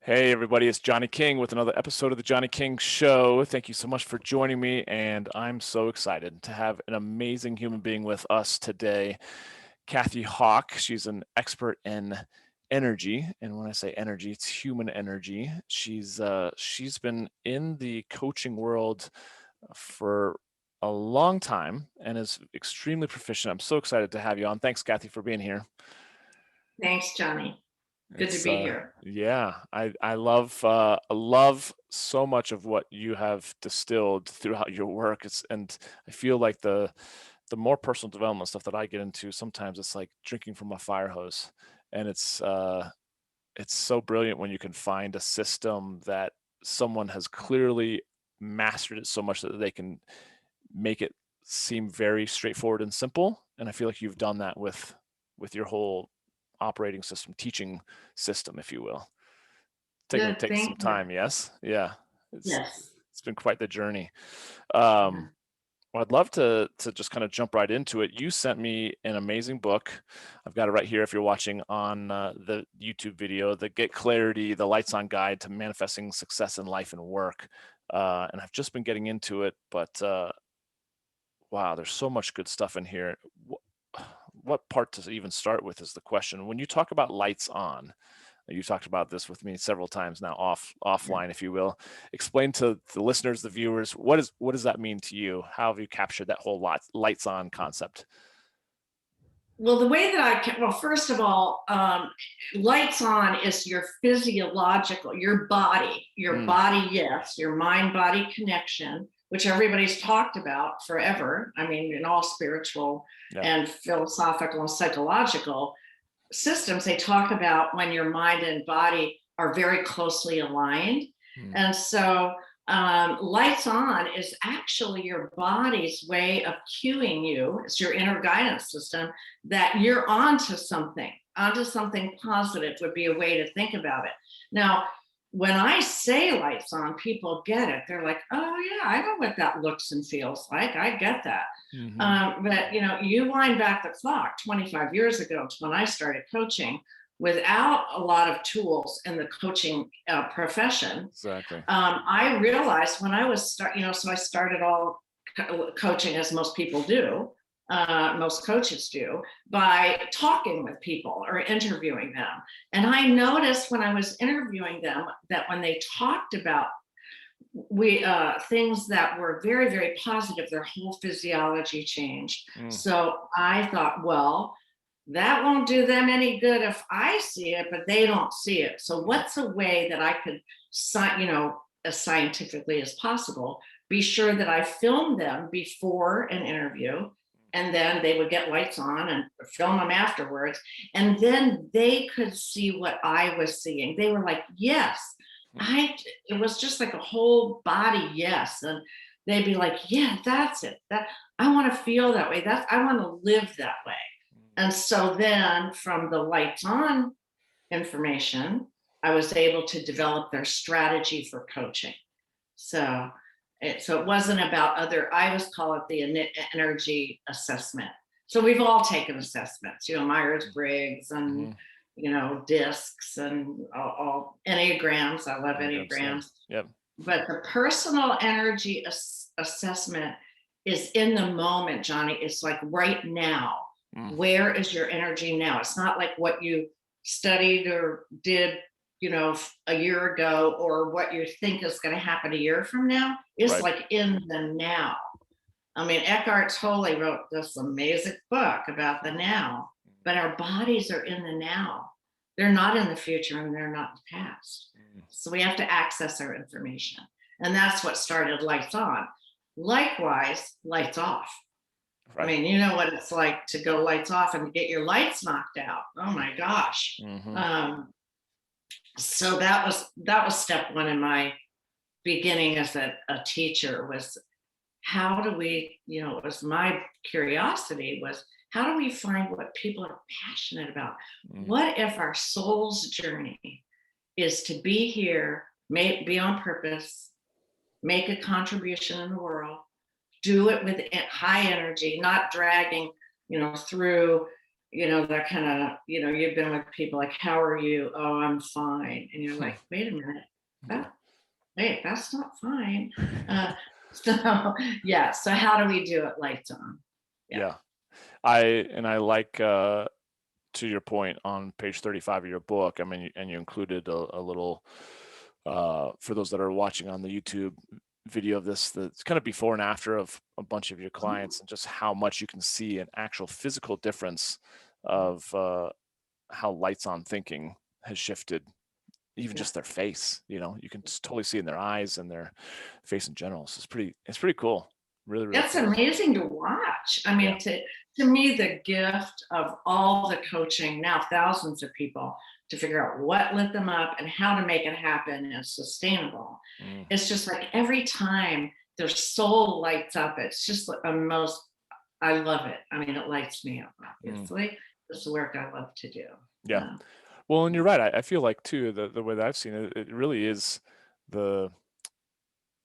Hey, everybody, it's Johnny King with another episode of The Johnny King Show. Thank you so much for joining me, and I'm so excited to have an amazing human being with us today, Cathy Hawk. She's an expert in energy, and when I say energy, it's human energy. She's been in the coaching world for a long time and is extremely proficient. I'm so excited to have you on. Thanks, Cathy, for being here. Thanks, Johnny. Good to It's be here. yeah, I love so much of what you have distilled throughout your work. And I feel like the more personal development stuff that I get into, sometimes it's like drinking from a fire hose. And it's so brilliant when you can find a system that someone has clearly mastered it so much that they can make it seem very straightforward and simple. And I feel like you've done that with your whole operating system, teaching system, if you will. Good, Taking some thank you. time, yes? Yeah. It's Yes. it's been quite the journey. Yeah. Um, well, I'd love to just kind of jump right into it. You sent me an amazing book. I've got it right here if you're watching on the YouTube video, the Get Clarity, the Lights On Guide to Manifesting Success in Life and Work. And I've just been getting into it, but wow, there's so much good stuff in here. What part to even start with is the question. When you talk about lights on, you talked about this with me several times now, offline, if you will. Explain to the listeners, the viewers, what does that mean to you? How have you captured that whole lights on concept? Well, the way that I can, well, first of all, lights on is your physiological, your Mm, body, yes, your mind body connection, which everybody's talked about forever. I mean, in all spiritual yeah. and philosophical and psychological systems, they talk about when your mind and body are very closely aligned. Mm, And so, lights on is actually your body's way of cueing you, it's your inner guidance system, that you're onto something positive would be a way to think about it. Now, when I say lights on, people get it. They're like, oh, yeah, I know what that looks and feels like. I get that. hmm But you wind back the clock 25 years ago to when I started coaching without a lot of tools in the coaching profession. Exactly. I realized when I was so I started all coaching as most people do, most coaches do, by talking with people or interviewing them. And I noticed when I was interviewing them that when they talked about we things that were very, very positive, their whole physiology changed. Mm, So I thought, well, that won't do them any good if I see it, but they don't see it. So mm, what's a way that I could, as scientifically as possible, be sure that I film them before an interview, and then they would get lights on and film them afterwards, and then they could see what I was seeing. They were like, yes, mm, I it was just like a whole body yes. And they'd be like, yeah, that's it. That I want to feel that way. That's I want to live that way. mm. And so then from the lights on information, I was able to develop their strategy for coaching. So it wasn't about other, I always call it the energy assessment. So we've all taken assessments, Myers-Briggs and, Mhm. discs and all enneagrams. I love Enneagrams, yeah. enneagrams. Yep. But the personal energy assessment is in the moment, Johnny. It's like right now. Mm, Where is your energy now? It's not like what you studied or did, a year ago, or what you think is going to happen a year from now. It's right. like in the now. I mean, Eckhart Tolle wrote this amazing book about the now, but our bodies are in the now. They're not in the future and they're not in the past. Mm, So we have to access our information. And that's what started lights on. Likewise, lights off. I right. mean, you know what it's like to go lights off and get your lights knocked out. Oh my gosh. Mhm. Um, so that was step one in my beginning as a teacher was how do we, it was my curiosity was how do we find what people are passionate about? Mm, What if our soul's journey is to be here, be on purpose, make a contribution in the world, do it with high energy, not dragging, through, that kind of, you've been with people like, how are you? Oh, I'm fine. And you're like, wait a minute. Yeah. That, wait, that's not fine. Uh, so yeah. So how do we do it? Lights on. Yeah. Yeah. I like, to your point on page 35 of your book, I mean, and you included a little, for those that are watching on the YouTube video of this, the kind of before and after of a bunch of your clients, and just how much you can see an actual physical difference of, how lights on thinking has shifted even Yeah. just their face. You can just totally see in their eyes and their face in general. So it's pretty cool. Really, really It's cool. amazing to watch. I Yeah. mean, to me, the gift of all the coaching, now thousands of people, to figure out what lit them up and how to make it happen and sustainable. Mm, It's just like every time their soul lights up, it's just like a most, I love it. I mean, it lights me up, mm. obviously. It's the work I love to do. Yeah. Yeah. Well, and you're right. I feel like too, the way that I've seen it, it really is the,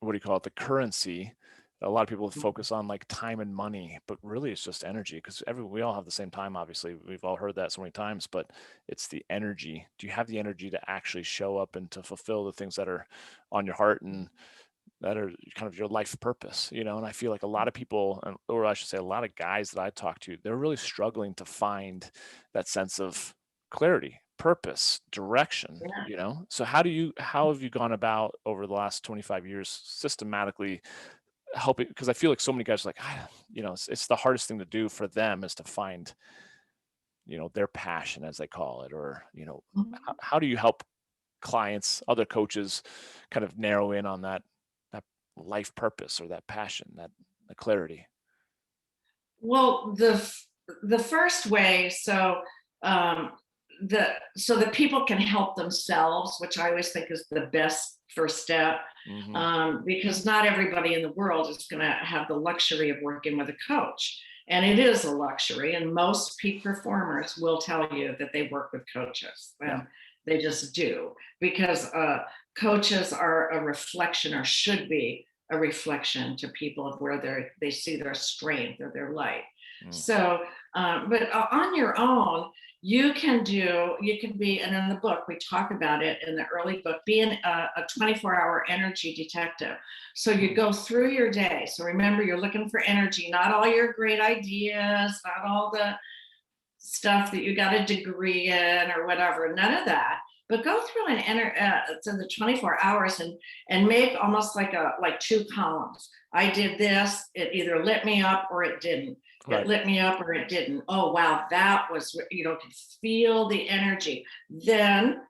what do you call it, the currency. A lot of people focus on like time and money, but really it's just energy, because we all have the same time. Obviously, we've all heard that so many times, but it's the energy. Do you have the energy to actually show up and to fulfill the things that are on your heart and that are kind of your life purpose? And I feel like a lot of people, or I should say a lot of guys that I talk to, they're really struggling to find that sense of clarity, purpose, direction. Yeah. So how have you gone about over the last 25 years systematically helping? Because I feel like so many guys are like, it's the hardest thing to do for them is to find, their passion, as they call it, or, Mhm. how do you help clients, other coaches, kind of narrow in on that life purpose or that passion, that clarity? Well, the first way, um, so that people can help themselves, which I always think is the best first step, Hmm. because not everybody in the world is going to have the luxury of working with a coach, and it is a luxury. And most peak performers will tell you that they work with coaches, Yeah. and they just do, because coaches are a reflection, or should be a reflection to people of where they see their strength or their light. Mm. So, but on your own, you can be, and in the book, we talk about it in the early book, being a 24-hour energy detective. So you Mm. go through your day. So remember, you're looking for energy, not all your great ideas, not all the stuff that you got a degree in or whatever, none of that. But go through and enter to the 24 hours, and make almost like two columns. I did this, it either lit me up or it didn't. It Right. lit me up or it didn't. Oh wow, that was, could feel the energy. Then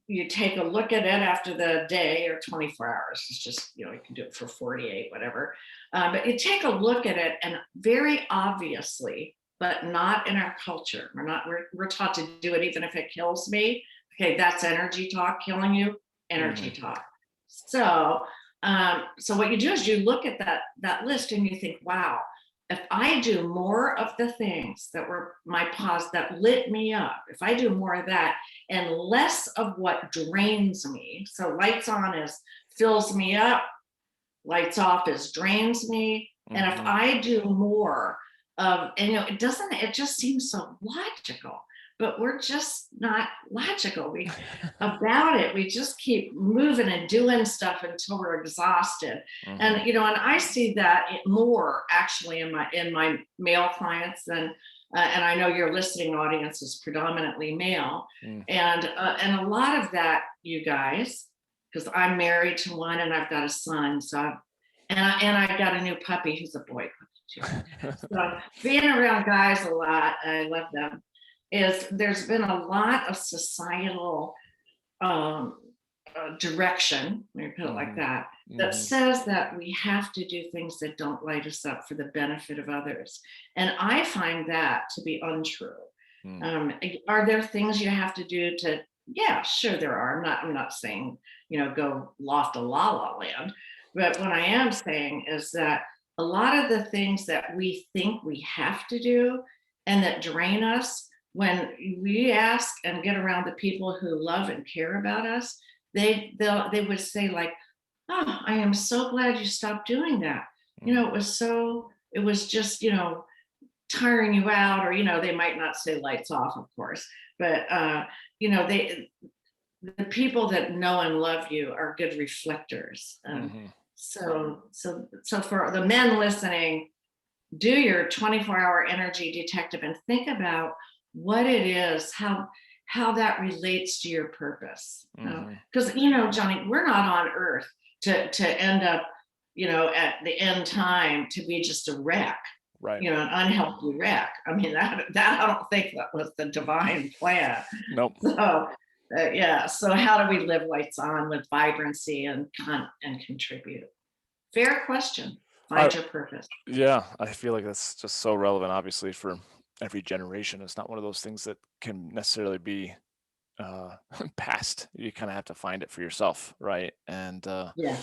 you take a look at it after the day, or 24 hours. It's just, you can do it for 48, whatever. But you take a look at it, and very obviously, but not in our culture. We're taught to do it even if it kills me. Okay, that's energy talk killing you, energy Hmm. talk. So what you do is you look at that list and you think, wow, if I do more of the things that were my pause that lit me up, if I do more of that and less of what drains me. So lights on is fills me up, lights off is drains me. And if Hmm. I do more of, and it just seems so logical, but we're just not logical. About it. We just keep moving and doing stuff until we're exhausted. Hmm. And I see that more actually in my male clients than, and I know your listening audience is predominantly male, Mm. and a lot of that, you guys, because I'm married to one and I've got a son, and I got a new puppy who's a boy puppy too. So being around guys a lot, I love them. Is there's been a lot of societal um, direction, let me put it like Hmm. that, that Hmm. says that we have to do things that don't light us up for the benefit of others. And I find that to be untrue. Mm. Are there things you have to do to? Yeah, sure there are. I'm not saying, go loft a la la land, but what I am saying is that a lot of the things that we think we have to do and that drain us, when we ask and get around the people who love and care about us, they would say like, "Oh, I am so glad you stopped doing that. Mm. It was just, tiring you out, or, they might not say lights off, of course, but, they, the people that know and love you are good reflectors. Hmm. So for the men listening, do your 24-hour energy detective and think about what it is, how that relates to your purpose. Hmm. Because, Johnny, we're not on earth to end up, at the end time to be just a wreck, Right. an unhealthy wreck. I mean, that I don't think that was the divine plan. Nope. So yeah. So how do we live lights on with vibrancy and contribute? Fair question. I, Find your purpose. yeah, I feel like that's just so relevant, obviously, for every generation. It's not one of those things that can necessarily be uh passed. You kind of have to find it for yourself, right? And Yeah.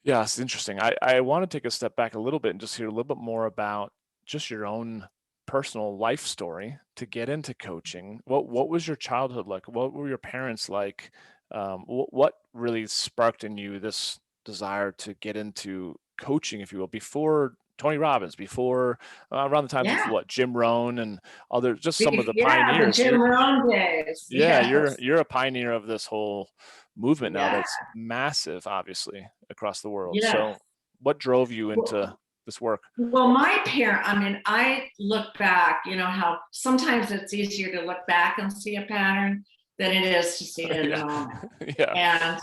yeah, it's interesting. I want to take a step back a little bit and just hear a little bit more about just your own personal life story to get into coaching. What was your childhood like? What were your parents like? What really sparked in you this desire to get into coaching, if you will, before Tony Robbins, before around the times of Yeah. what Jim Rohn and other, just some of the Yeah, the pioneers. Jim Rohn days. Yeah, you're Yes. you're a pioneer of this whole movement now Yeah. that's massive, obviously, across the world. Yes. So, what drove you into Well, this work? my parent, I mean, I look back, how sometimes it's easier to look back and see a pattern than it is to see it in the Yeah, moment. yeah.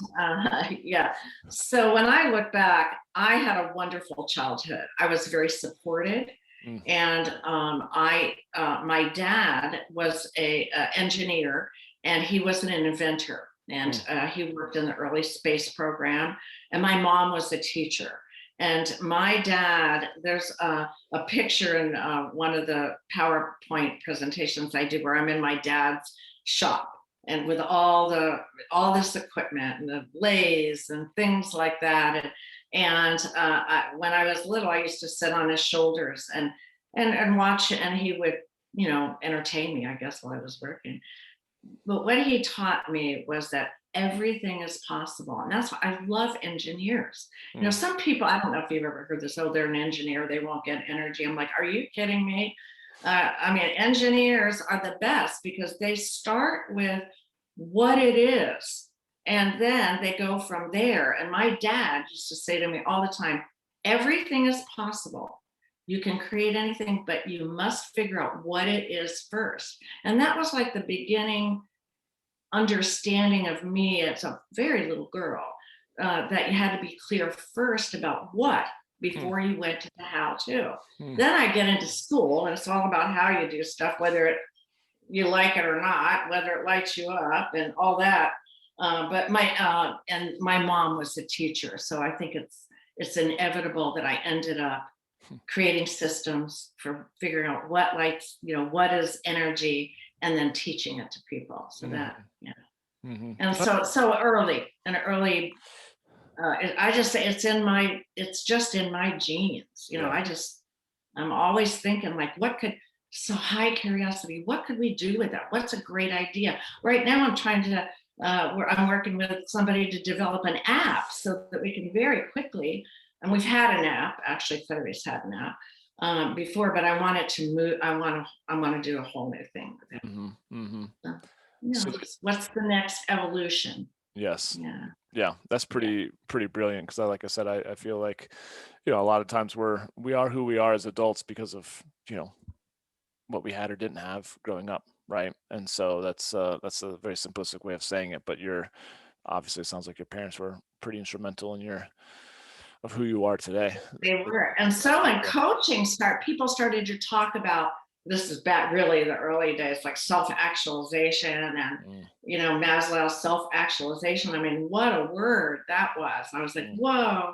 And yeah, so when I look back, I had a wonderful childhood. I was very supported, Mm, and my dad was a engineer, and he was an inventor, and mm, he worked in the early space program. And my mom was a teacher. And my dad, there's a picture in one of the PowerPoint presentations I do where I'm in my dad's shop and with all this equipment and the lathes and things like that. When I was little, I used to sit on his shoulders and watch, and he would, entertain me, I guess, while I was working. But what he taught me was that everything is possible. And that's why I love engineers. mm, Some people, I don't know if you've ever heard this, oh, they're an engineer, they won't get energy. I'm like, are you kidding me? I mean, engineers are the best because they start with what it is, and then they go from there. And my dad used to say to me all the time, everything is possible. You can create anything, but you must figure out what it is first. And that was like the beginning understanding of me as a very little girl, that you had to be clear first about what mm, before you went to the how to. mm, Then I get into school and it's all about how you do stuff, whether you like it or not, whether it lights you up and all that. But my mom was a teacher, so I think it's inevitable that I ended up creating systems for figuring out what lights, what is energy, and then teaching it to people. So that, mhm, yeah. mhm. And so early, an early, I just say it's just in my genes. Yeah. I'm always thinking like, so high curiosity, what could we do with that? What's a great idea? Right now, I'm working with somebody to develop an app so that we can very quickly, and we've had an app, actually, Clarice had an app before, but I want it to move. I want to do a whole new thing with it. Mhm, mhm. So, So, what's the next evolution? yes. Yeah. Yeah, that's Yeah. pretty brilliant because like I said, I feel like, a lot of times we are who we are as adults because of, what we had or didn't have growing up, right? And so that's a very simplistic way of saying it, but you're obviously, it sounds like your parents were pretty instrumental in your of who you are today. They were. And That's so for when sure. coaching people started to talk about, this is back really the early days, like self-actualization and, Mm, Maslow's self-actualization. I mean, what a word that was. I was like, mm, whoa.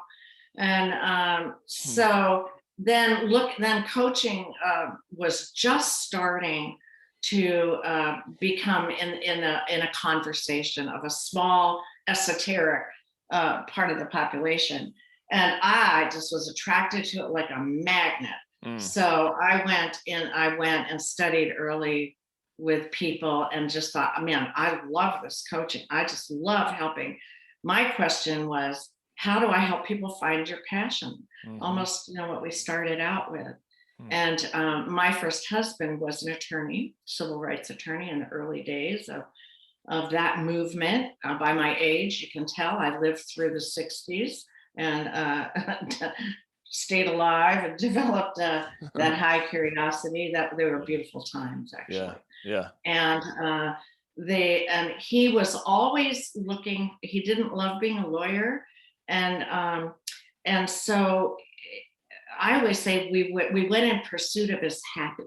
And mm, then coaching was just starting to become in a conversation of a small esoteric part of the population, and I just was attracted to it like a magnet. mm, So I went and studied early with people and just thought, man, I love this coaching. I just love helping. My question was, how do I help people find your passion? mhm, Almost, what we started out with. Hmm. And my first husband was an attorney, civil rights attorney in the early days of that movement. By my age, you can tell I lived through the 60s and stayed alive and developed that high curiosity. That they were beautiful times, Yeah. actually. Yeah. And he was always looking. He didn't love being a lawyer, and so I always say we went in pursuit of his happy,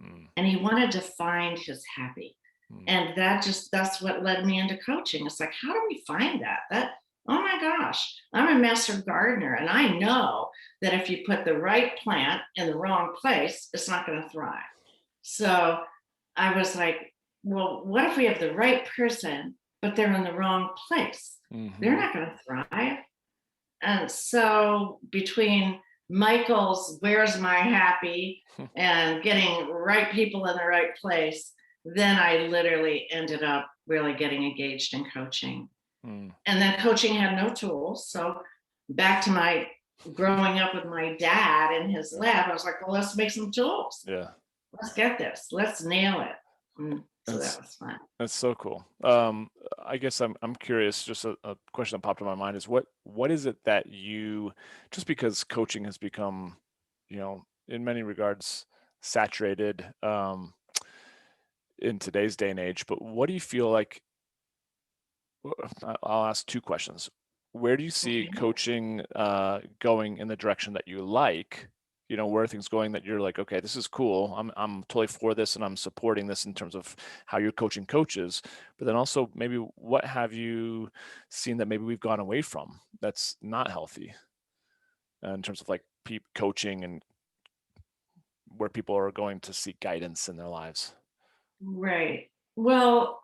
Mm, and he wanted to find his happy. mm, And that's what led me into coaching. It's like, how do we find that? Oh my gosh, I'm a master gardener, and I know that if you put the right plant in the wrong place, it's not going to thrive. So I was like, well, what if we have the right person, but they're in the wrong place? They're mhm. not going to thrive. And so between Michael's Where's My Happy and getting right people in the right place, then I literally ended up really getting engaged in coaching. Mm, And then coaching had no tools. So back to my growing up with my dad in his yeah. lab, I was like, well, let's make some tools. Yeah. Let's get this. Let's nail it. So that That's was fun. that's so cool. I guess I'm curious. Just a question that popped in my mind is what is it that you, just because coaching has become, in many regards saturated in today's day and age, but what do you feel like? I'll ask two questions. Where do you see Okay. coaching going in the direction that you like? Where are things going that you're like, okay, this is cool. I'm totally for this and I'm supporting this in terms of how you're coaching coaches. But then also maybe what have you seen that maybe we've gone away from that's not healthy in terms of like coaching and where people are going to seek guidance in their lives? Right. Well,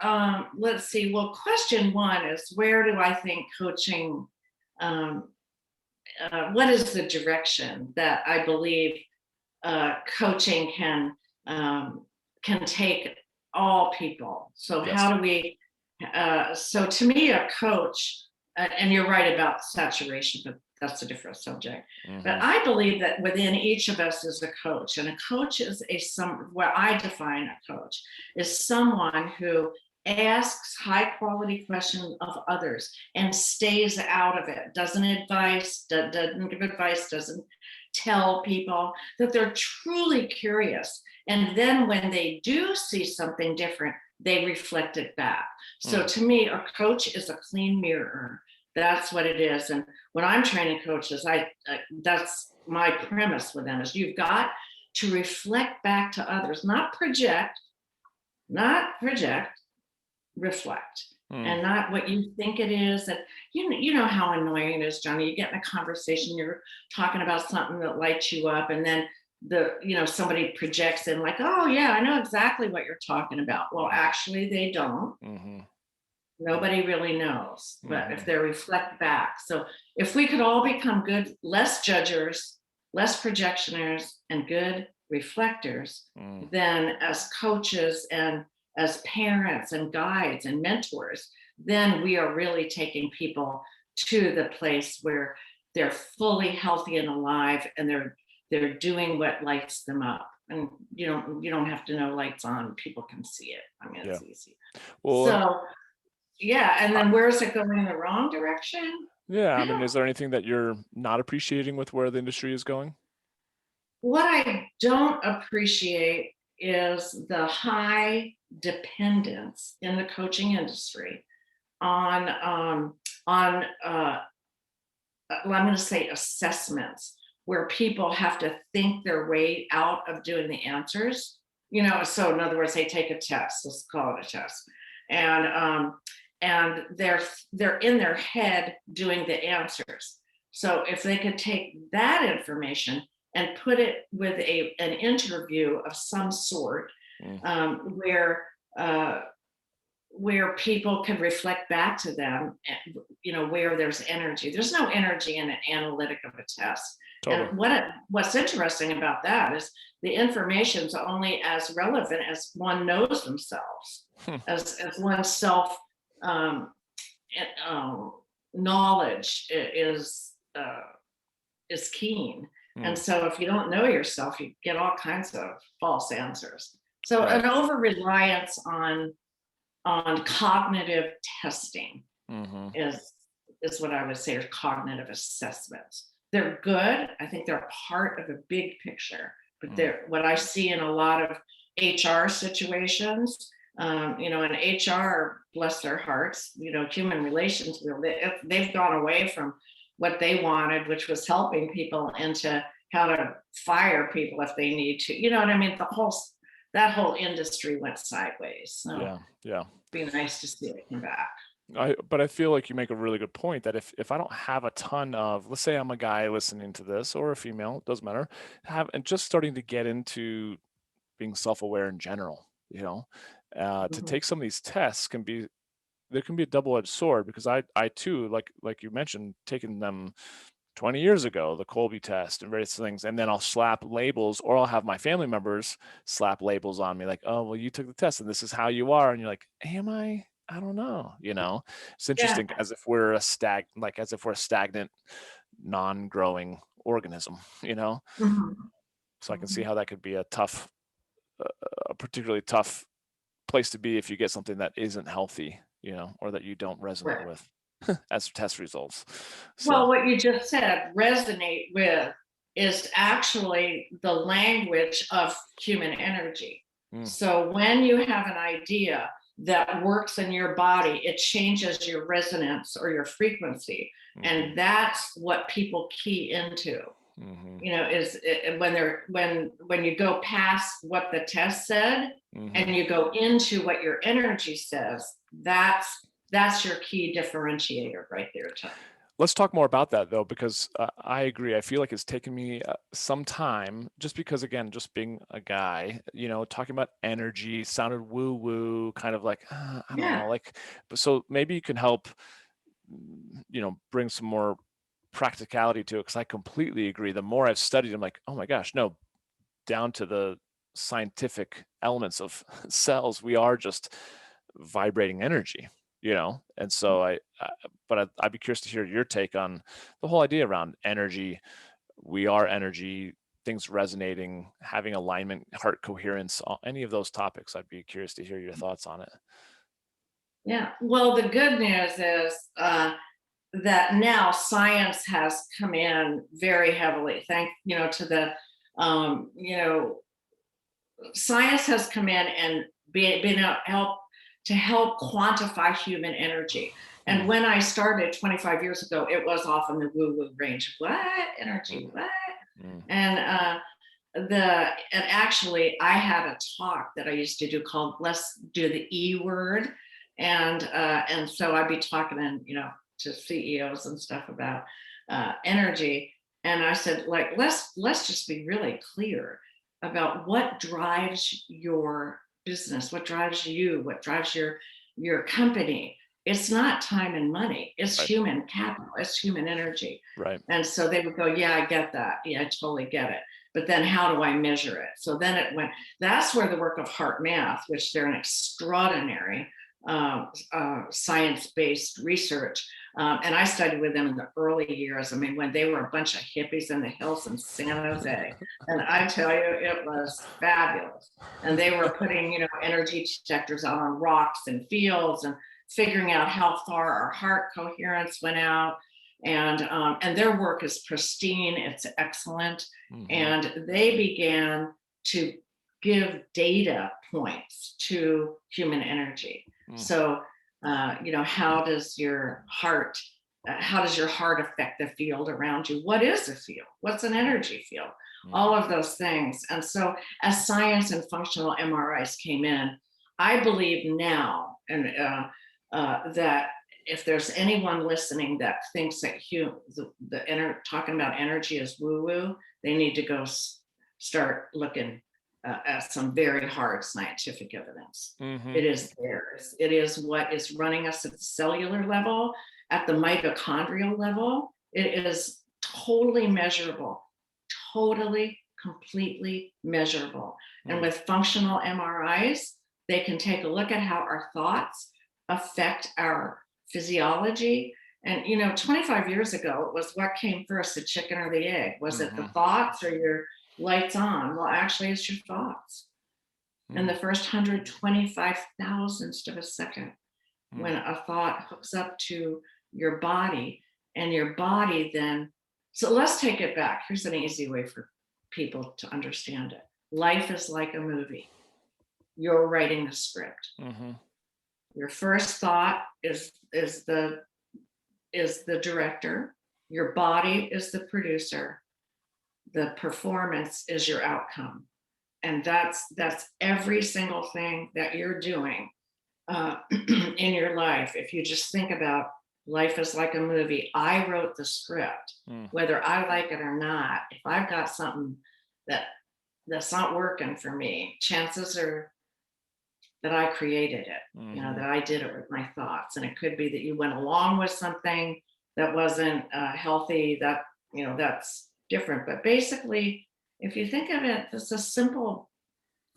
let's see. Well, question one is where do I think coaching, um, what is the direction that I believe coaching can take all people? So Yes. how do we? So to me, a coach, and you're right about saturation, but that's a different subject. But Hmm. I believe that within each of us is a coach, and a coach is where I define a coach is someone who asks high quality questions of others and stays out of it, doesn't give advice, doesn't tell people, that they're truly curious. And then when they do see something different, they reflect it back. So Mm, to me, a coach is a clean mirror. That's what it is. And when I'm training coaches, that's my premise with them is you've got to reflect back to others, not project, reflect, mm, and not what you think it is. And you know how annoying it is, Johnny. You get in a conversation, you're talking about something that lights you up, and then somebody projects in like, oh yeah, I know exactly what you're talking about. Well, actually, they don't. mhm, Nobody really knows, but if mhm, they reflect back. So if we could all become good, less judgers, less projectioners, and good reflectors, mm, then as coaches and as parents and guides and mentors, then we are really taking people to the place where they're fully healthy and alive, and they're doing what lights them up. And you don't have to know lights on, people can see it. I mean, yeah. it's easy. Well, So yeah, and I, then where is it going in the wrong direction? yeah, I I mean, don't is there anything that you're not appreciating with where the industry is going? What I don't appreciate is the high dependence in the coaching industry on well, I'm going to say assessments where people have to think their way out of doing the answers. So in other words, they take a test. Let's call it a test, and they're in their head doing the answers. So if they could take that information and put it with an interview of some sort, Mm, um, where uh, where people can reflect back to them, where there's energy. There's no energy in an analytic of a test. totally. And what's interesting about that is the information is only as relevant as one knows themselves, Hmm, as one's self um, knowledge is keen. And Mm. so if you don't know yourself, you get all kinds of false answers. So Right. an over reliance on cognitive testing Mm-hmm. is is what I would say are cognitive assessments. They're good. I think they're part of a big picture, but Mm. they're what I see in a lot of HR situations. In HR, bless their hearts, human relations, they've gone away from what they wanted, which was helping people, into how to fire people if they need to. You know what I mean? That whole industry went sideways. So Yeah. Yeah. it'd be nice to see it come back. But I feel like you make a really good point that if I don't have a ton of, let's say I'm a guy listening to this or a female, it doesn't matter, and just starting to get into being self-aware in general, to Mhm. take some of these tests there can be a double-edged sword, because I too, like you mentioned, taking them 20 years ago, the Colby test and various things, and then I'll slap labels, or I'll have my family members slap labels on me like, oh, well, you took the test and this is how you are. And you're like, am I? I don't know. It's Yeah. interesting, as if we're a stagnant, non-growing organism, Mhm. so I can see Mhm. how that could be a particularly tough place to be if you get something that isn't healthy, or that you don't resonate Right. with as test results. Well, So, what you just said, resonate with, is actually the language of human energy. mm, So when you have an idea that works in your body, it changes your resonance or your frequency. mhm, And that's what people key into. mhm, When you go past what the test said mhm. and you go into what your energy says, that's your key differentiator right there, Tony. Let's talk more about that, though, because I agree. I feel like it's taken me some time, just because, again, just being a guy, talking about energy sounded woo woo, kind of like, I don't Yeah. know, like, but so maybe you can help, bring some more practicality to it, because I completely agree. The more I've studied, I'm like, oh my gosh, no, down to the scientific elements of cells, we are just vibrating energy, and so I'd be curious to hear your take on the whole idea around energy. We are energy, things resonating, having alignment, heart coherence, any of those topics. I'd be curious to hear your thoughts on it. Yeah. Well, the good news is that now science has come in very heavily. To the, um, you know, science has come in and been a help quantify human energy. And Mm, when I started 25 years ago, it was off in the woo woo range. What energy? mm, What? mm, And actually, I had a talk that I used to do called "Let's Do the E Word," and so I'd be talking to CEOs and stuff about energy. And I said, like, let's just be really clear about what drives your business, what drives you, what drives your company. It's not time and money, it's right, human capital, it's human energy. right. And so they would go, yeah, I get that, yeah, I totally get it, but then how do I measure it? So then that's where the work of Heart Math, which they're an extraordinary science-based research. And I studied with them in the early years. I mean, when they were a bunch of hippies in the hills in San Jose. And I tell you, it was fabulous. And they were putting, energy detectors out on rocks and fields and figuring out how far our heart coherence went out. And their work is pristine, it's excellent. Hmm. And they began to give data points to human energy. Mm, So, how does your heart affect the field around you? What is a field? What's an energy field? mm, All of those things. And so, as science and functional MRIs came in, I believe now, that if there's anyone listening that thinks that talking about energy is woo woo, they need to go start looking at some very hard scientific evidence. hmm. It is there. It is what is running us at the cellular level, at the mitochondrial level. It is totally measurable, totally, completely measurable. And Mm, with functional MRIs, they can take a look at how our thoughts affect our physiology And 25 years ago, it was what came first, the chicken or the egg? Was it the Mm-hmm. thoughts or your lights on? Well, actually, it's your thoughts. In the first 125 thousandths of a second, Mm-hmm. when a thought hooks up to your body, and your body then, so let's take it back. Here's an easy way for people to understand it. Life is like a movie. You're writing the script. Mm-hmm. Your first thought is the director. Your body is the producer. The performance is your outcome. And that's every single thing that you're doing in your life. If you just think about life is like a movie, I wrote the script, whether I like it or not. If I've got something that's not working for me, chances are that I created it, Mm-hmm. that I did it with my thoughts. And it could be that you went along with something that wasn't healthy, that's different. But basically, if you think of it, it's a simple,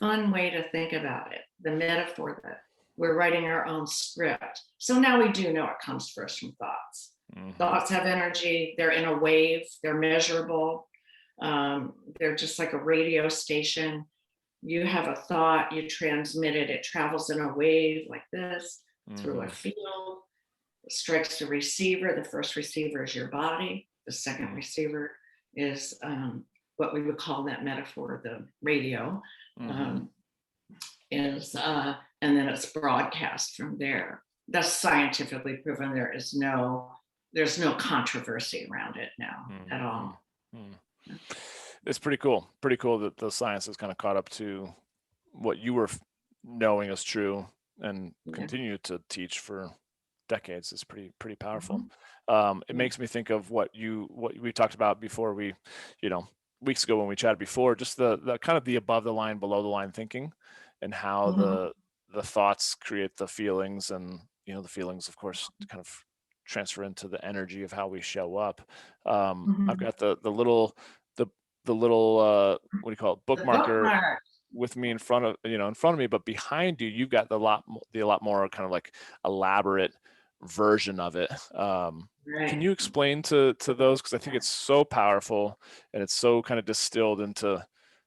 fun way to think about it. The metaphor that we're writing our own script. So now we do know it comes first from thoughts. Mm-hmm. Thoughts have energy. They're in a wave. They're measurable. They're just like a radio station. You have a thought, you transmit it. It travels in a wave like this through a field. It strikes the receiver. The first receiver is your body. The second receiver is what we would call, that metaphor, the radio. And then it's broadcast from there. That's scientifically proven. There's no controversy around it now at all. It's pretty cool that the science has kind of caught up to what you were knowing is true and continue to teach for decades. Is pretty powerful. It makes me think of what we talked about before, we weeks ago when we chatted before, just the kind of the above the line, below the line thinking, and how the thoughts create the feelings, and the feelings, of course, kind of transfer into the energy of how we show up. I've got the little what do you call it, The bookmarker bookmark. with me in front of me, but behind you, you've got the lot more kind of like elaborate version of it. Can you explain to those, because I think it's so powerful and it's so kind of distilled into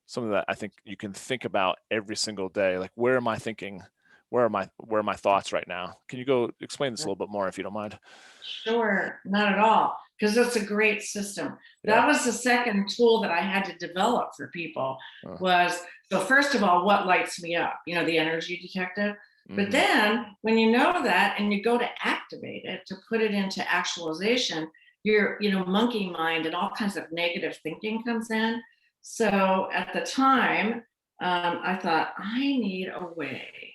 something that I think you can think about every single day, like, where am I thinking, where are my thoughts right now? Can you go explain this a little bit more, if you don't mind? Sure, not at all, because it's a great system. Yeah. That was the second tool that I had to develop for people. Uh. So first of all, what lights me up? The energy detective. But then when you know that and you go to activate it, to put it into actualization, your monkey mind and all kinds of negative thinking comes in. So at the time, I thought, I need a way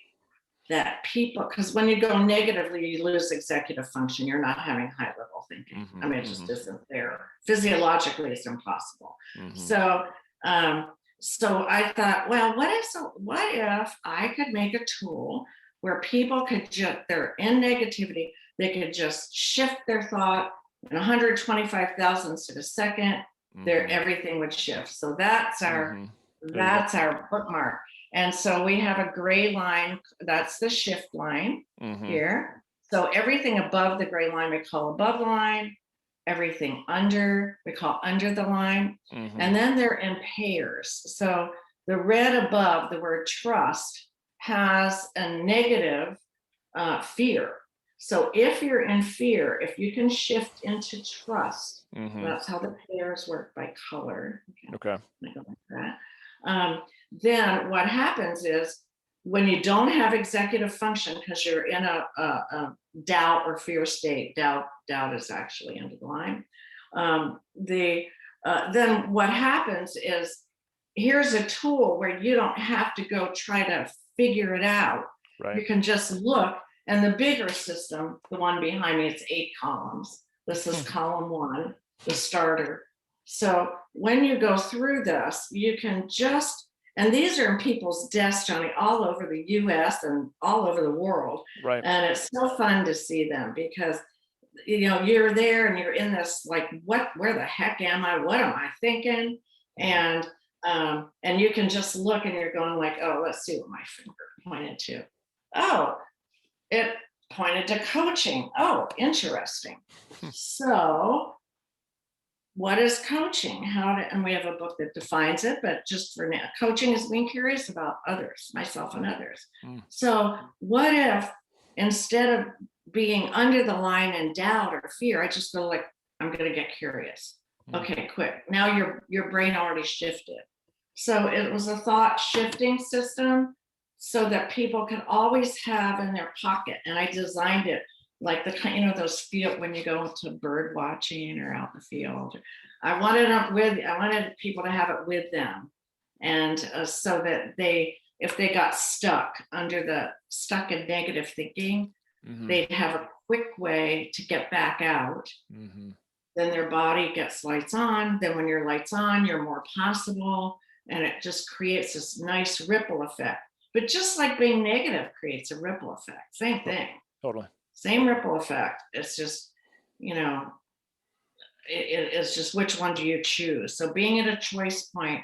that people, because when you go negatively, you lose executive function. You're not having high level thinking. I mean, it just isn't there. Physiologically, it's impossible. So I thought, well, what if I could make a tool where people could they're in negativity, they could just shift their thought in 125 thousandths of a second, everything would shift. So that's our bookmark. And so we have a gray line, that's the shift line here. So everything above the gray line we call above the line, everything under we call under the line, and then they're in pairs. So the red above, the word trust, has a negative fear. So if you're in fear, if you can shift into trust, that's how the pairs work, by color. Okay. Go like that. Then what happens is, when you don't have executive function because you're in a doubt or fear state, doubt is actually under the line. Then what happens is, here's a tool where you don't have to go try to figure it out. Right. You can just look, and the bigger system, the one behind me, it's 8 columns. This is column 1, the starter. So when you go through this, you can just, and these are in people's desks, Johnny, all over the US and all over the world. Right. And it's so fun to see them, because you're there and you're in this, like, where the heck am I? What am I thinking? And you can just look and you're going like, oh, let's see what my finger pointed to. Oh, pointed to coaching. Oh, interesting. So what is coaching? And we have a book that defines it, but just for now, coaching is being curious about others, myself and others. Mm. So what if instead of being under the line in doubt or fear, I just feel like I'm going to get curious. Mm. Okay, quick. Now your brain already shifted. So it was a thought shifting system so that people can always have in their pocket. And I designed it like the kind, those field when you go to bird watching or out in the field. I wanted people to have it with them, and so that if they got stuck in negative thinking, Mm-hmm. they'd have a quick way to get back out. Mm-hmm. Then their body gets lights on. Then when your lights on, you're more possible, and it just creates this nice ripple effect. But just like being negative creates a ripple effect, same thing. Totally. Same ripple effect. It's just, it's just which one do you choose? So being at a choice point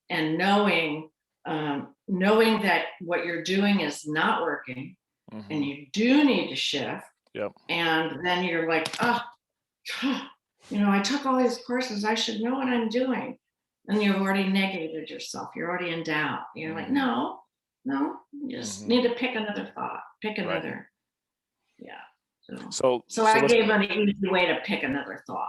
and knowing that what you're doing is not working, Mm-hmm. and you do need to shift. Yep. And then you're like, I took all these courses. I should know what I'm doing. And you've already negated yourself. You're already in doubt. You're like, no, you just need to pick another thought, pick another. Right. Yeah. So I gave an easy way to pick another thought.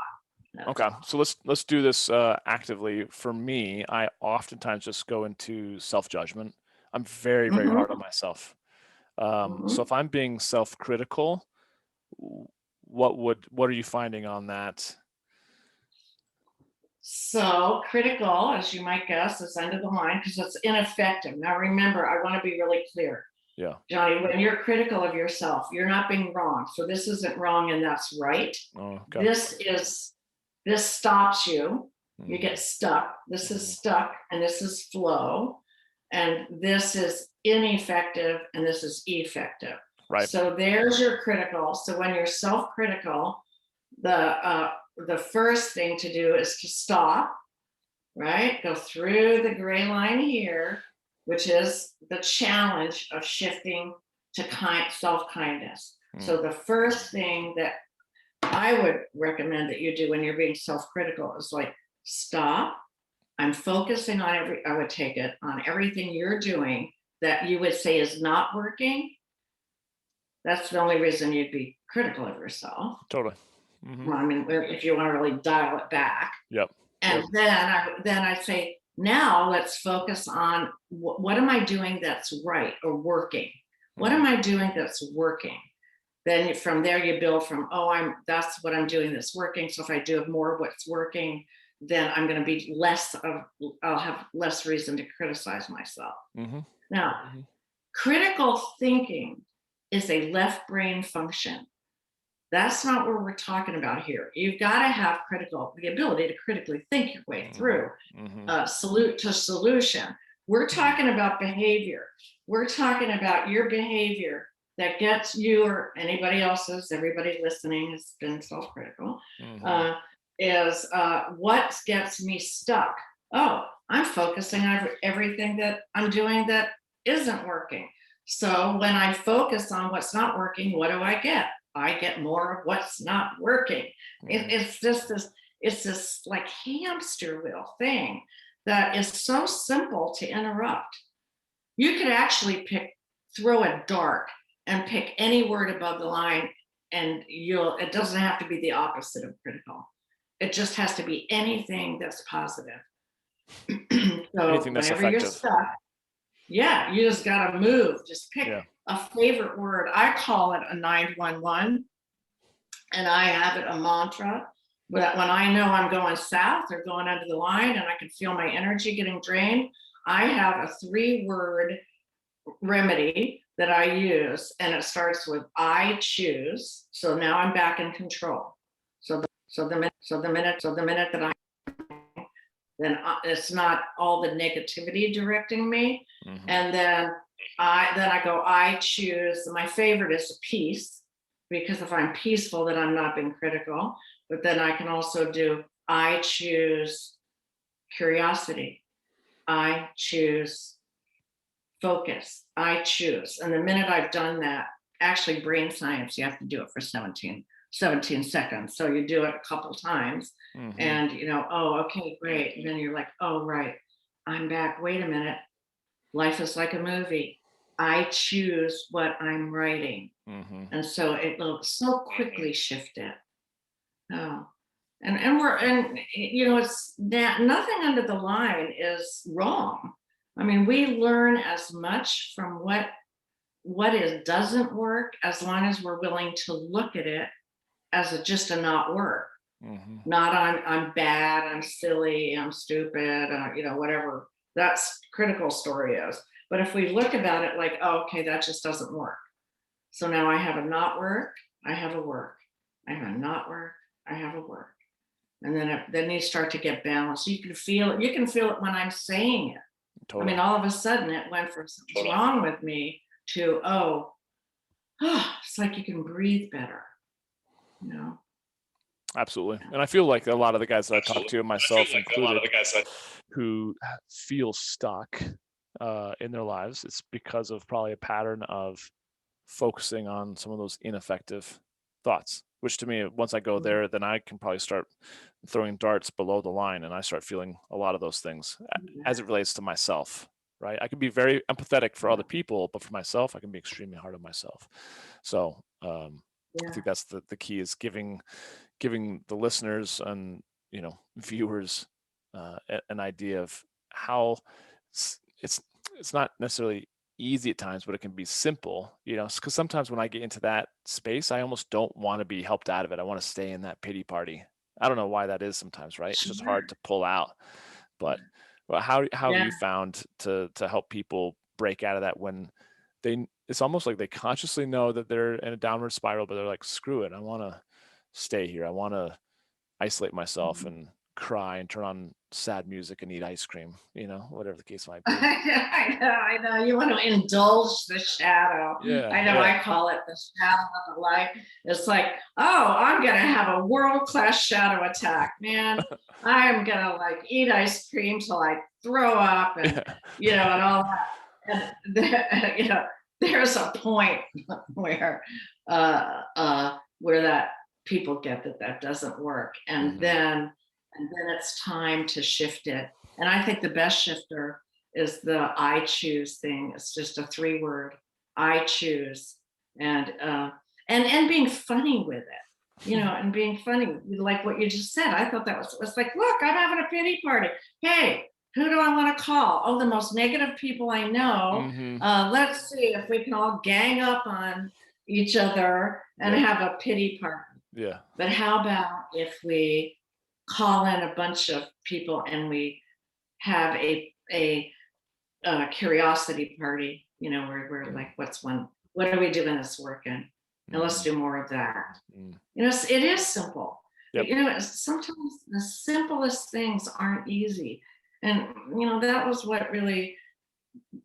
Okay, so let's do this actively. For me, I oftentimes just go into self-judgment. I'm very, very hard on myself. So if I'm being self-critical, what are you finding on that? So critical, as you might guess, is under the line because it's ineffective. Now remember, I want to be really clear. Yeah. Johnny, when you're critical of yourself, you're not being wrong. So this isn't wrong and that's right. Oh, okay. This stops you. You get stuck. This is stuck and this is flow. And this is ineffective and this is effective. Right. So there's your critical. So when you're self-critical, the first thing to do is to stop, right? Go through the gray line here, which is the challenge of shifting to self-kindness. So the first thing that I would recommend that you do when you're being self-critical is like, stop. I'm focusing on I would take it on everything you're doing that you would say is not working. That's the only reason you'd be critical of yourself. Totally. Mm-hmm. Well, I mean, if you want to really dial it back. Yep. And then I'd say, now let's focus on what am I doing that's right or working? What am I doing that's working? Then from there you build from, that's what I'm doing that's working. So if I do more of what's working, then I'm going to be I'll have less reason to criticize myself. Mm-hmm. Now, critical thinking is a left brain function. That's not what we're talking about here. You've got to have the ability to critically think your way through to solution. We're talking about behavior. We're talking about your behavior that gets you or anybody else's, everybody listening has been self-critical, is what gets me stuck. Oh, I'm focusing on everything that I'm doing that isn't working. So when I focus on what's not working, what do I get? I get more of what's not working. It's this like hamster wheel thing that is so simple to interrupt. You could actually throw a dart and pick any word above the line, and it doesn't have to be the opposite of critical. It just has to be anything that's positive. So anything that's whenever effective. You're stuck, you just got to move. Just pick a favorite word. I call it a 911, and I have it a mantra. But when I know I'm going south or going under the line and I can feel my energy getting drained, I have a 3-word remedy that I use, and it starts with I choose. So now I'm back in control. So the minute that I then it's not all the negativity directing me. And then I go, I choose. My favorite is peace, because if I'm peaceful, then I'm not being critical. But then I can also do, I choose curiosity. I choose focus. I choose. And the minute I've done that, actually brain science, you have to do it for 17 seconds. So you do it a couple times Mm-hmm. and, oh, okay, great. And then you're like, oh, right, I'm back. Wait a minute. Life is like a movie. I choose what I'm writing. Mm-hmm. And so it will so quickly shift it. Oh, and it's that nothing under the line is wrong. I mean, we learn as much from what is doesn't work as long as we're willing to look at it as just a not work. Mm-hmm. Not I'm bad, I'm silly, I'm stupid, whatever that's critical story is. But if we look about it like, oh, okay, that just doesn't work. So now I have a not work, I have a work. I have a not work, I have a work. And then you start to get balanced. You can feel it. You can feel it when I'm saying it. I mean, Totally. all of a sudden it went from something's wrong with me to, oh, it's like you can breathe better, you know? Absolutely. Yeah. And I feel like a lot of the guys that I talk Absolutely. to, I feel myself like a lot of included, the guys that who feel stuck in their lives, it's because of probably a pattern of focusing on some of those ineffective thoughts, which to me, once I go Mhm. there, then I can probably start throwing darts below the line and I start feeling a lot of those things as it relates to myself, right? I can be very empathetic for Yeah. other people, but for myself, I can be extremely hard on myself. So I Yeah. think that's the key is giving the listeners and viewers an idea of how it's it's not necessarily easy at times, but it can be simple, because sometimes when I get into that space, I almost don't want to be helped out of it. I want to stay in that pity party. I don't know why that is sometimes, right? It's just hard Sure. to pull out. But well, how have Yeah. you found to help people break out of that when it's almost like they consciously know that they're in a downward spiral, but they're like, screw it, I want to stay here. I want to isolate myself Mhm. and cry and turn on sad music and eat ice cream, whatever the case might be. I know. You want to indulge the shadow. Yeah, I know yeah. I call it the shadow of the light. It's like, oh, I'm gonna have a world-class shadow attack, man. I'm gonna like eat ice cream till I throw up and Yeah. and all that. And there's a point where where that people get that doesn't work. Mhm. And then it's time to shift it. And I think the best shifter is the I choose thing. It's just a 3 word, I choose. And and being funny with it, and being funny, like what you just said. I thought that was like, look, I'm having a pity party. Hey, who do I want to call? Oh, the most negative people I know. Mhm. Let's see if we can all gang up on each other and Yep. have a pity party. Yeah. But how about if we call in a bunch of people and we have a curiosity party, where we're Mm. like, what are we doing this work in? And let's Mhm. do more of that. Mm. It is simple. Yep. Sometimes the simplest things aren't easy. And, that was what really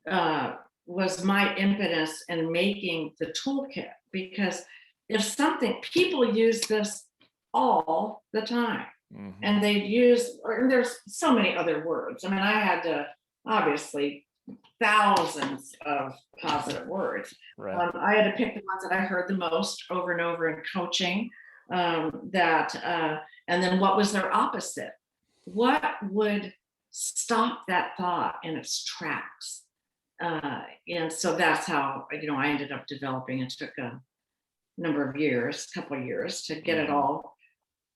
uh, was my impetus in making the toolkit, because if something people use this all the time, Mhm. and and there's so many other words. I mean, I had to obviously thousands of positive words. Right. I had to pick the ones that I heard the most over and over in coaching. And then what was their opposite? What would stop that thought in its tracks? And so that's how I ended up developing. It took a number of years, couple of years, to get it Mhm. all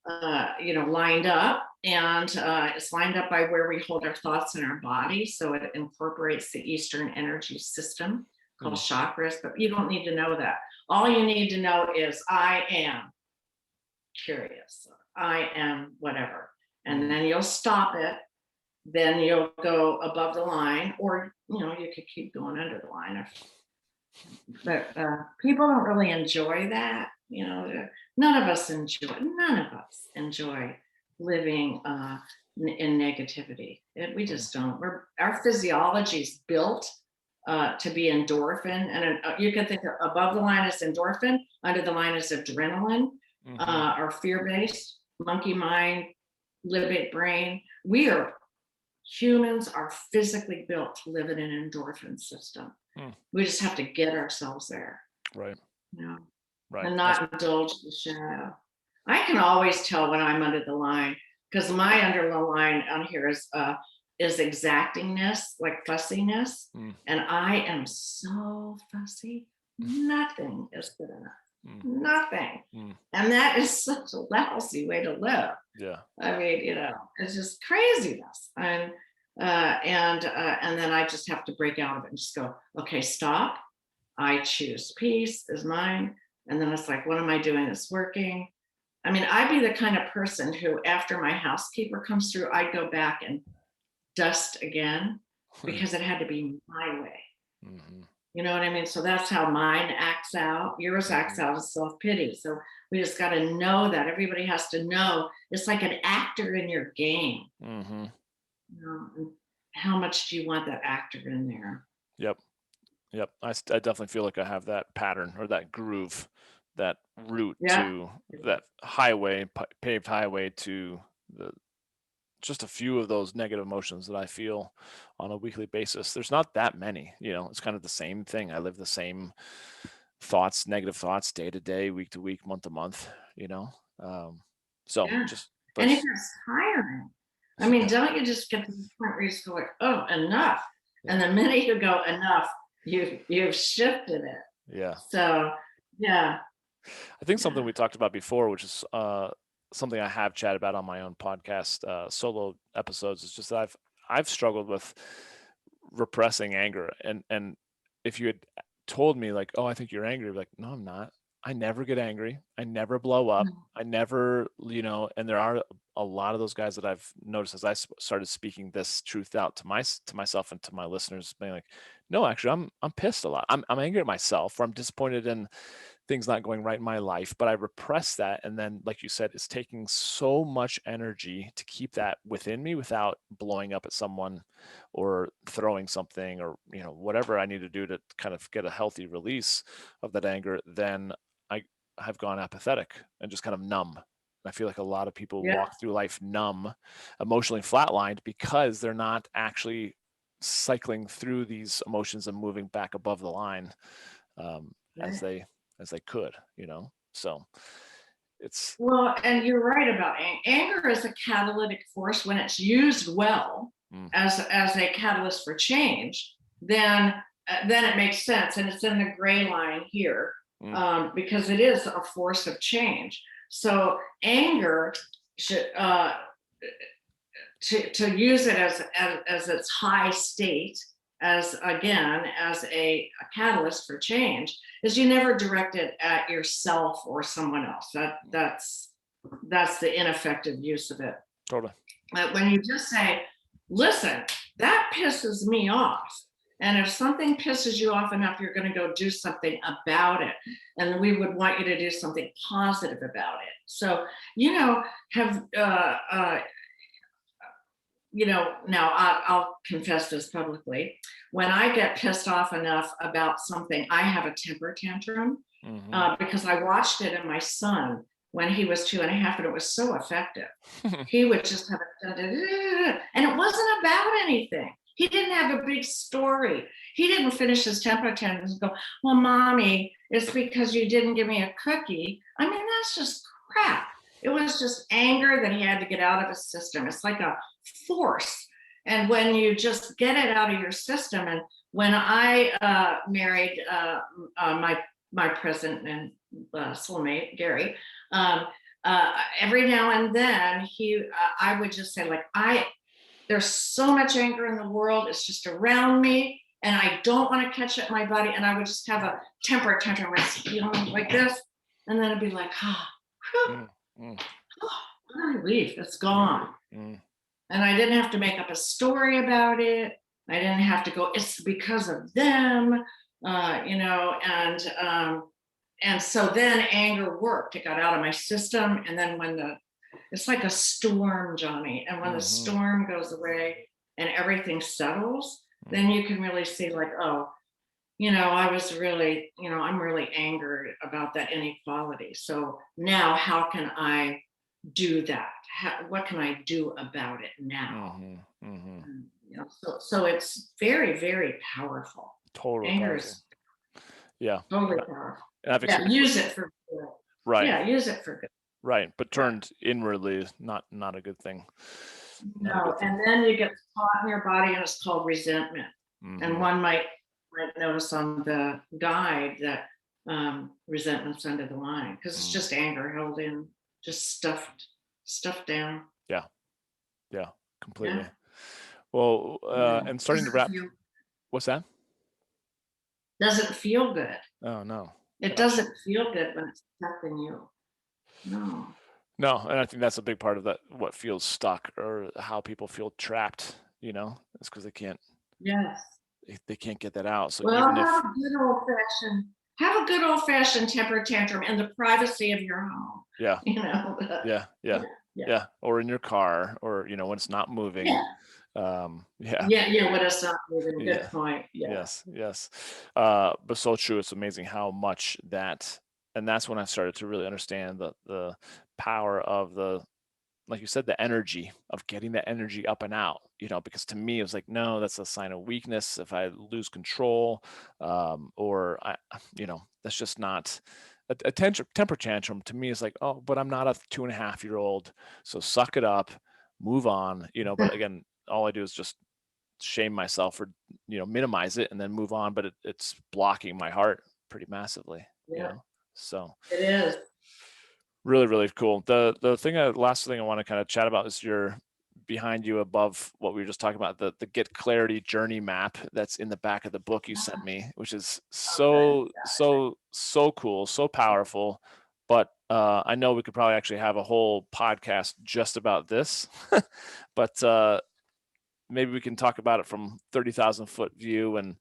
lined up. And it's lined up by where we hold our thoughts in our body. So it incorporates the Eastern energy system called Mm. chakras, but you don't need to know that. All you need to know is I am curious. I am whatever. And Mm. then you'll stop it. Then you'll go above the line, or you could keep going under the line. But people don't really enjoy that. None of us enjoy living in negativity. We Mm. just don't. Our physiology is built to be endorphin, and you can think of above the line is endorphin, under the line is adrenaline, Mhm. or fear-based, monkey mind, limbic brain. Humans are physically built to live in an endorphin system. Mm. We just have to get ourselves there. Right. you know, Right. and That's not indulge the shadow. I can always tell when I'm under the line because my under the line on here is exactingness, like fussiness, mm, and I am so fussy. Nothing is good enough. mm, Nothing. mm, And that is such a lousy way to live. yeah. I mean, it's just craziness. And then I just have to break out of it and just go, okay, stop. I choose peace is mine. And then it's like, what am I doing that's working? I mean, I'd be the kind of person who, after my housekeeper comes through, I'd go back and dust again because it had to be my way. hmm You know what I mean? So that's how mine acts out. Yours acts hmm out as self pity. So we just got to know that. Everybody has to know it's like an actor in your game. hmm And how much do you want that actor in there? Yep. Yep. I definitely feel like I have that pattern or that groove, that route Yeah. to that highway, paved highway to the just a few of those negative emotions that I feel on a weekly basis. There's not that many, it's kind of the same thing. I live the same thoughts, negative thoughts day to day, week to week, month to month, you know? Um, so Yeah. just, And it that's, gets tiring. I mean, yeah, don't you just get to the point where you just go like, oh, enough. And yeah, the minute you go enough, you've shifted it. yeah. So yeah, I think something yeah. we talked about before, which is something I have chatted about on my own podcast, solo episodes, is just that I've struggled with repressing anger, and if you had told me like, oh, I think you're angry, I'd be like, no, I'm not. I never get angry. I never blow up. I never, and there are a lot of those guys that I've noticed as I started speaking this truth out to myself and to my listeners, being like, no, actually, I'm pissed a lot. I'm angry at myself, or I'm disappointed in things not going right in my life, but I repress that. And then, like you said, it's taking so much energy to keep that within me without blowing up at someone or throwing something or, whatever I need to do to kind of get a healthy release of that anger. Then I have gone apathetic and just kind of numb. I feel like a lot of people Yeah. walk through life numb, emotionally flatlined because they're not actually cycling through these emotions and moving back above the line as Right. they could, So it's Well, and you're right about anger is a catalytic force when it's used well mm, as a catalyst for change. Then it makes sense, and it's in the gray line here mm, because it is a force of change. So anger should to use it as its high state as again as a catalyst for change is you never direct it at yourself or someone else that's the ineffective use of it. totally. When you just say, listen, that pisses me off, and if something pisses you off enough you're going to go do something about it, and we would want you to do something positive about it. So have now I'll confess this publicly. When I get pissed off enough about something, I have a temper tantrum hmm because I watched it in my son when he was 2.5, and it was so effective. He would just have it, and it wasn't about anything. He didn't have a big story. He didn't finish his temper tantrum and go, well, mommy, it's because you didn't give me a cookie. I mean, that's just crap. It was just anger that he had to get out of his system. It's like a force. And when you just get it out of your system, and when I married my present and soulmate, Gary, um, every now and then I would just say, like, there's so much anger in the world, it's just around me, and I don't want to catch it in my body, and I would just have a temper tantrum, like this, and then it'd be like, mm, mm, relief, it's gone. mm, And I didn't have to make up a story about it. I didn't have to go, it's because of them, and so then anger worked. It got out of my system. And then it's like a storm, Johnny. And when the hmm storm goes away and everything settles, mm, then you can really see, like, oh, I was really, I'm really angered about that inequality. So now how can I do that? What can I do about it now? hmm hmm So it's very, very powerful. Totally Anger powerful. is Yeah. totally powerful. And I've Yeah, experienced use it for good. right, Yeah, use it for good. right, but Yeah. turned inwardly is not a good thing. Not a No, good thing. and then you get caught in your body, and it's called resentment. And Mhm. one might notice on the guide that resentment's under the line because it's Mm. just anger held in, just stuffed down. Yeah, yeah, completely. Yeah, Well, yeah. and starting to Doesn't wrap. feel What's that? doesn't feel good. Oh, no. It Gosh. doesn't feel good when it's affecting you. No. No, and I think that's a big part of that, what feels stuck or how people feel trapped, it's because Yes. they can't get that out. So Well, even if have a good old fashioned temper tantrum in the privacy of your home. yeah, You know. yeah, Yeah. yeah, Yeah. yeah, or in your car or, when it's not moving. Yeah. Yeah, Yeah. Yeah. What is not moving? Good yeah, point. Yeah. yes, yes. But so true. It's amazing how much and that's when I started to really understand the power of like you said, the energy of getting the energy up and out, because to me, it was like, no, that's a sign of weakness. If I lose control, or that's just not temper tantrum to me is like, oh, but I'm not a 2.5-year-old. So suck it up, move on, but again, all I do is just shame myself or, minimize it and then move on. But it's blocking my heart pretty massively, Yeah. so It is. really, really cool. Last thing I want to kind of chat about is your behind you above what we were just talking about, the Get Clarity journey map that's in the back of the book you sent me, which is Okay. so cool, so powerful. But I know we could probably actually have a whole podcast just about this, but maybe we can talk about it from 30,000 foot view and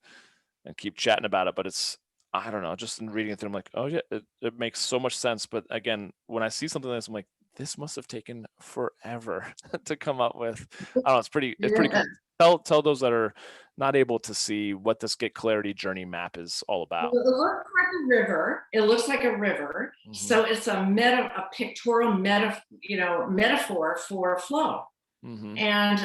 keep chatting about it. But I don't know, just in reading it through, I'm like, oh yeah, it makes so much sense. But again, when I see something like this, I'm like, this must have taken forever to come up with. I don't know, it's pretty Yeah. cool. Tell those that are not able to see what this Get Clarity journey map is all Well, about. it looks like a river. It looks like a river. Hmm. So it's a pictorial metaphor for flow. Hmm. And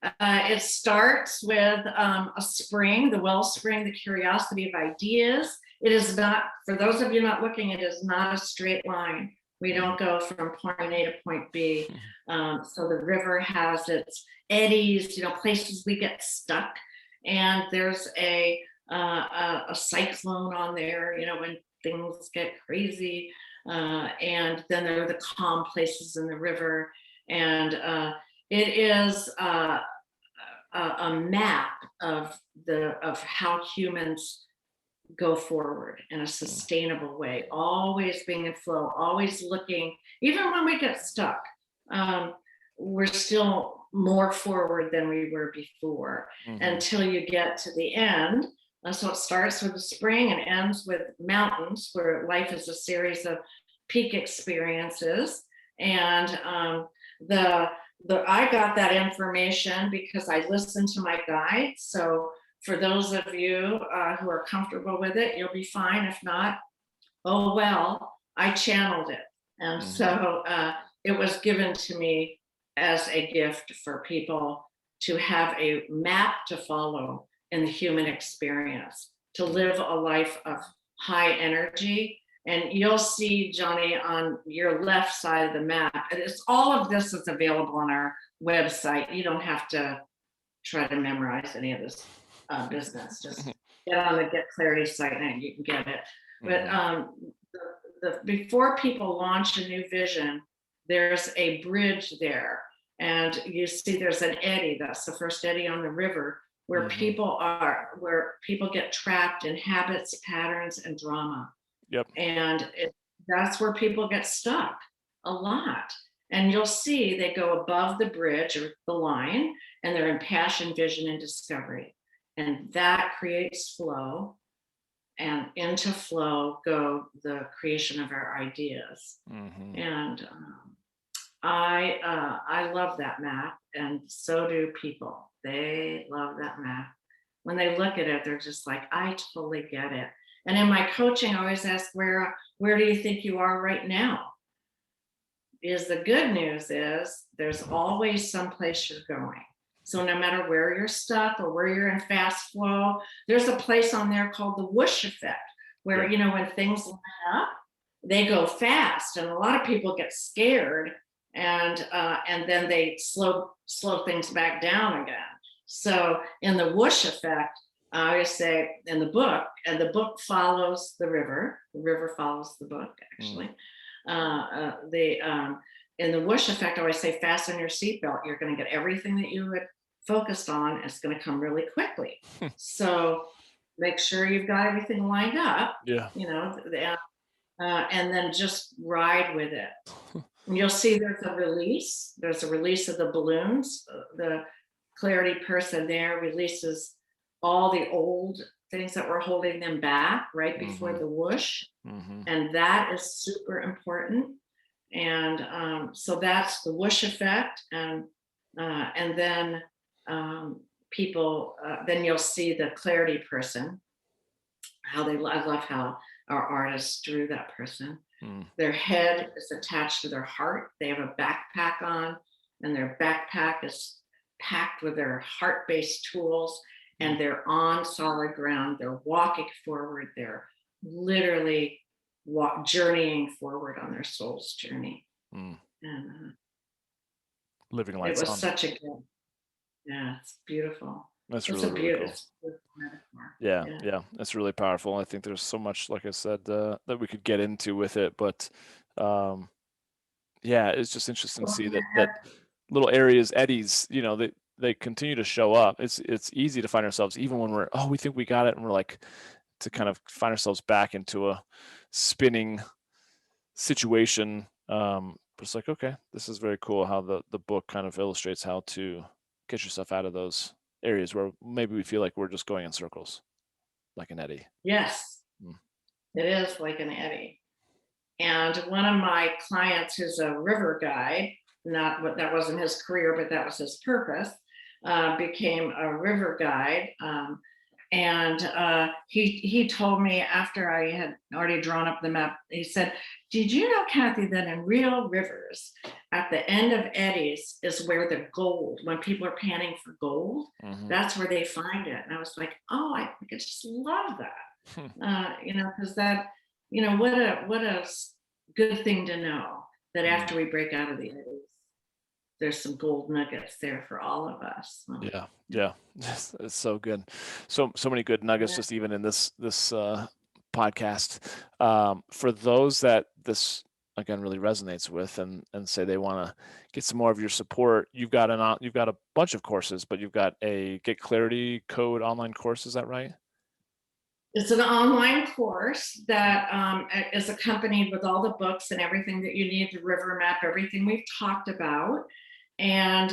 it starts with a spring, the wellspring, the curiosity of ideas. It is not, for those of you not looking, it is not a straight line. We Hmm. don't go from point A to point B. So the river has its eddies, places we get stuck. And there's a cyclone on there, when things get crazy. And then there are the calm places in the river. And it is a map of how humans go forward in a sustainable way, always being in flow, always looking, even when we get stuck, um, we're still more forward than we were before Hmm. until you get to the end. So it starts with the spring and ends with mountains, where life is a series of peak experiences. And the I got that information because I listened to my guide. So for those of you who are comfortable with it, you'll be fine. If not, oh well, I channeled it. And Hmm. so it was given to me as a gift for people to have a map to follow in the human experience, to live a life of high energy. And you'll see, Johnny, on your left side of the map, and it's all of this is available on our website. You don't have to try to memorize any of this business. Just get on the Get Clarity site and you can get it. But Hmm. before people launch a new vision, there's a bridge there. And you see there's an eddy. That's the first eddy on the river Hmm. where people get trapped in habits, patterns, and drama. Yep. And that's where people get stuck a lot. And you'll see they go above the bridge or the line, and they're in passion, vision, and discovery. And that creates flow. And into flow go the creation of our ideas. Hmm. And I love that map, and so do people. They love that map. When they look at it, they're just like, I totally get it. And in my coaching, I always ask, where do you think you are right now? Because the good news is there's always someplace you're going. So no matter where you're stuck or where you're in fast flow, there's a place on there called the whoosh effect, where, when things line up, they go fast, and a lot of people get scared, and then they slow things back down again. So in the whoosh effect, I always say in the book, and the book follows the river follows the book, actually. In the whoosh effect, I always say, fasten your seatbelt. You're going to get everything that you had focused on. It's going to come really quickly. So make sure you've got everything lined up, Yeah. And then just ride with it. And you'll see there's a release. There's a release of the balloons. The clarity person there releases all the old things that were holding them back right before the whoosh. And that is super important. And so that's the whoosh effect. And then people, then you'll see the clarity person, I love how our artists drew that person. Their head is attached to their heart. They have a backpack on, and their backpack is packed with their heart-based tools, and they're on solid ground. They're walking forward. They're literally journeying forward on their soul's journey. And living it lights was on. such a good, it's beautiful. That's It's really, really cool. It's a beautiful metaphor. Yeah, that's really powerful. I think there's so much, like I said, that we could get into with it, but yeah, it's just interesting to see that little areas, eddies, they continue to show up. It's easy to find ourselves, even when we think we got it, and we're like, to kind of find ourselves back into a spinning situation. But it's like, okay, this is very cool how the book kind of illustrates how to get yourself out of those areas where maybe we feel like we're just going in circles, like an eddy. Yes, it is like an eddy. And one of my clients, who's a river guide, that wasn't his career, but that was his purpose, became a river guide. And he told me, after I had already drawn up the map, he said, "Did you know, Cathy, that in real rivers, at the end of eddies is where the gold, when people are panning for gold, that's where they find it." And I was like, oh, I just love that. Because that, what a good thing to know, that after we break out of the eddies, there's some gold nuggets there for all of us. Yeah. It's so good. So many good nuggets, just even in this podcast. For those that this again really resonates with, and say they want to get some more of your support, you've got a bunch of courses, but you've got a Get Clarity Code online course. Is that right? It's an online course that is accompanied with all the books and everything that you need, the river map, everything we've talked about. And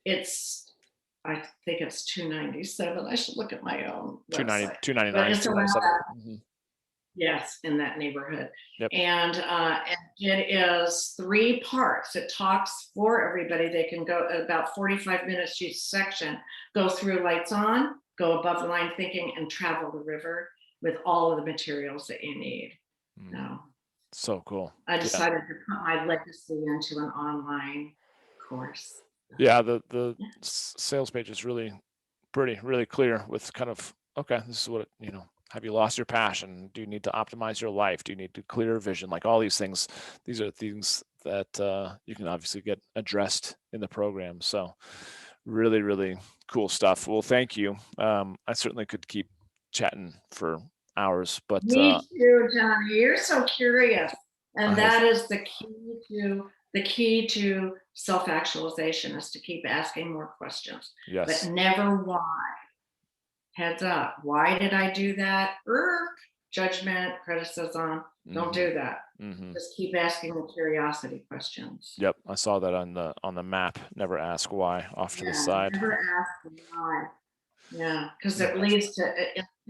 it's, I think it's $297. I should look at my own website. $299. But it's around that. Yes, in that neighborhood. Yep. And it is 3 parts. It talks for everybody. They can go about 45 minutes each section, go through lights on, go above the line thinking, and travel the river with all of the materials that you need. So cool. I decided to put my legacy into an online course. Yeah, the sales page is really pretty, really clear with kind of, okay, this is what have you lost your passion? Do you need to optimize your life? Do you need to clear vision? Like all these things, these are things that you can obviously get addressed in the program. So really, really cool stuff. Well, thank you. I certainly could keep chatting for hours, but me too, Johnny. You're so curious, and that is the key to self-actualization, is to keep asking more questions. Yes. But never why. Heads up. Why did I do that? Judgment, criticism. Don't do that. Just keep asking the curiosity questions. Yep, I saw that on the map. Never ask why, off to the side. Never ask why. Yeah, because it leads to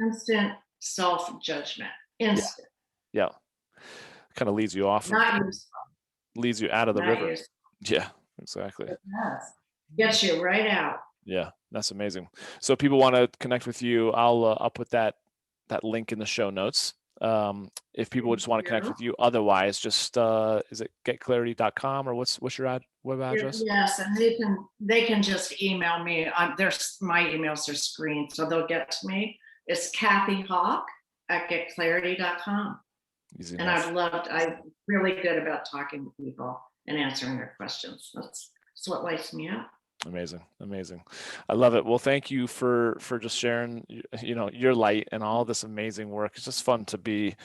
instant self-judgment. Instant. Yeah. Kind of leads you off. Not useful. Leads you out of the river. Useful. Yeah, exactly. It does. Gets you right out. Yeah, that's amazing. So if people want to connect with you, I'll put that link in the show notes. If people just want to connect with you, otherwise, just is it getclarity.com, or what's your web address? Yes, and they can just email me. My emails are screened, so they'll get to me. It's Cathy Hawk getclarity.com. Easy And enough. I'm really good about talking to people and answering their questions. That's what lights me up. Amazing, amazing. I love it. Well, thank you for just sharing, your light and all this amazing work. It's just fun to be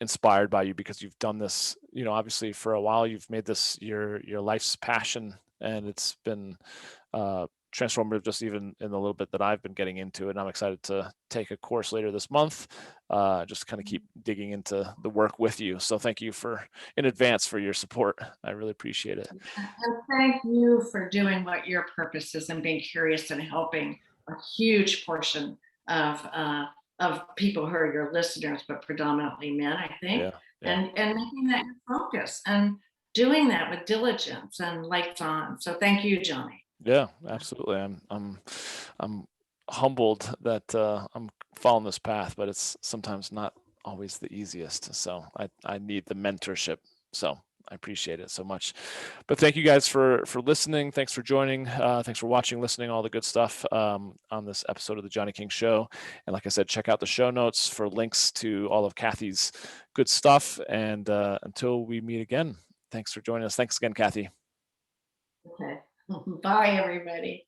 inspired by you because you've done this, obviously for a while. You've made this your life's passion, and it's been transformative just even in the little bit that I've been getting into it. And I'm excited to take a course later this month, just kind of keep digging into the work with you. So thank you in advance for your support. I really appreciate it. And thank you for doing what your purpose is and being curious and helping a huge portion of people who are your listeners, but predominantly men, I think, Yeah, yeah. and making that your focus and doing that with diligence and lights on. So thank you, Johnny. Yeah, absolutely. I'm humbled that I'm following this path, but it's sometimes not always the easiest. So I need the mentorship. So I appreciate it so much. But thank you guys for listening. Thanks for joining. Thanks for watching, listening, all the good stuff on this episode of the Johnny King Show. And like I said, check out the show notes for links to all of Cathy's good stuff. And until we meet again, thanks for joining us. Thanks again, Cathy. Okay. Bye, everybody.